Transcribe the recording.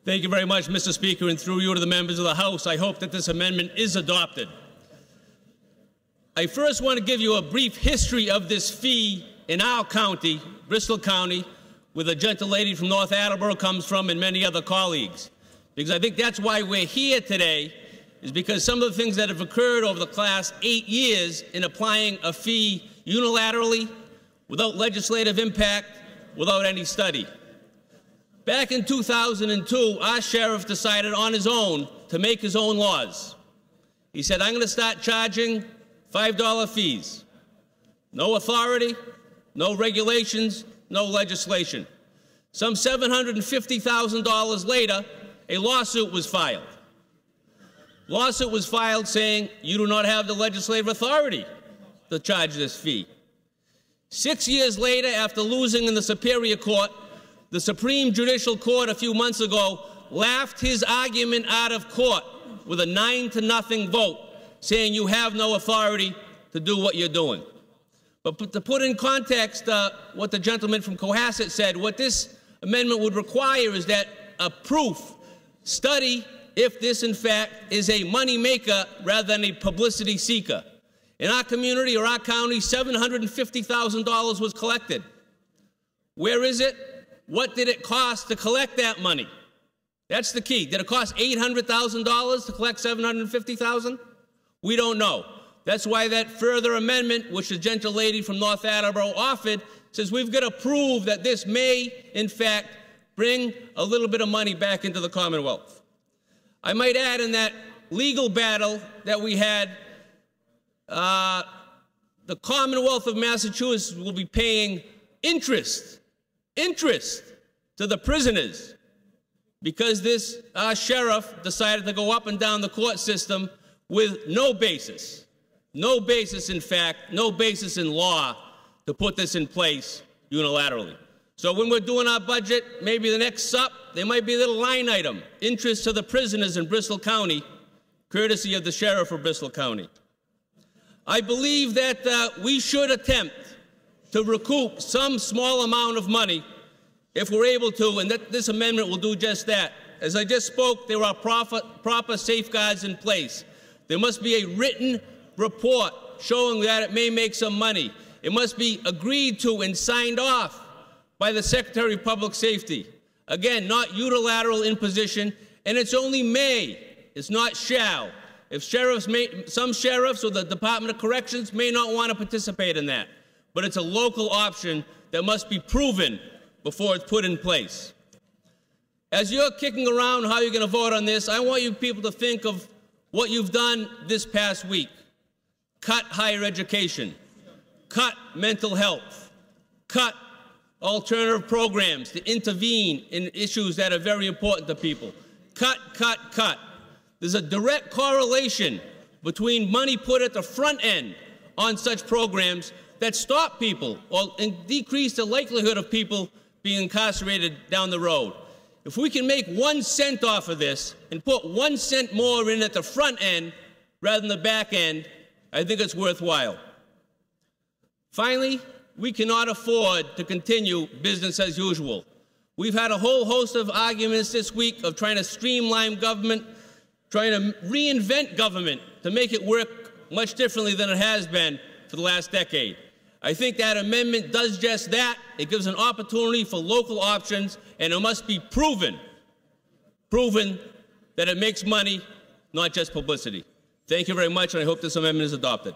Thank you very much, Mr. Speaker, and through you to the members of the House, I hope that this amendment is adopted. I first want to give you a brief history of this fee in our county, Bristol County, where the gentle lady from North Attleboro comes from and many other colleagues. Because I think that's why we're here today, is because some of the things that have occurred over the last 8 years in applying a fee unilaterally, without legislative impact, without any study. Back in 2002, our sheriff decided on his own to make his own laws. He said, I'm going to start charging $5 fees. No authority, no regulations, no legislation. Some $750,000 later, a lawsuit was filed. Lawsuit was filed saying you do not have the legislative authority to charge this fee. 6 years later, after losing in the Superior Court, the Supreme Judicial Court a few months ago laughed his argument out of court with a 9-0 vote, saying you have no authority to do what you're doing. But to put in context what the gentleman from Cohasset said, what this amendment would require is that a proof study if this, in fact, is a money maker rather than a publicity seeker. In our community or our county, $750,000 was collected. Where is it? What did it cost to collect that money? That's the key. Did it cost $800,000 to collect $750,000? We don't know. That's why that further amendment, which the gentle lady from North Attleboro offered, says we've got to prove that this may, in fact, bring a little bit of money back into the Commonwealth. I might add, in that legal battle that we had, the Commonwealth of Massachusetts will be paying interest to the prisoners because this sheriff decided to go up and down the court system with no basis, in fact, no basis in law to put this in place unilaterally. So when we're doing our budget, maybe the next sup, there might be a little line item, interest to the prisoners in Bristol County, courtesy of the sheriff of Bristol County. I believe that we should attempt to recoup some small amount of money if we're able to, and that this amendment will do just that. As I just spoke, there are proper safeguards in place. There must be a written report showing that it may make some money. It must be agreed to and signed off by the Secretary of Public Safety. Again, not unilateral imposition, and it's only may, it's not shall. If some sheriffs or the Department of Corrections may not want to participate in that, but it's a local option that must be proven before it's put in place. As you're kicking around how you're going to vote on this, I want you people to think of what you've done this past week. Cut higher education, cut mental health, cut alternative programs to intervene in issues that are very important to people. Cut. There's a direct correlation between money put at the front end on such programs that stop people or decrease the likelihood of people being incarcerated down the road. If we can make 1 cent off of this and put 1 cent more in at the front end rather than the back end, I think it's worthwhile. Finally, we cannot afford to continue business as usual. We've had a whole host of arguments this week of trying to streamline government, trying to reinvent government to make it work much differently than it has been for the last decade. I think that amendment does just that. It gives an opportunity for local options, and it must be proven that it makes money, not just publicity. Thank you very much, and I hope this amendment is adopted.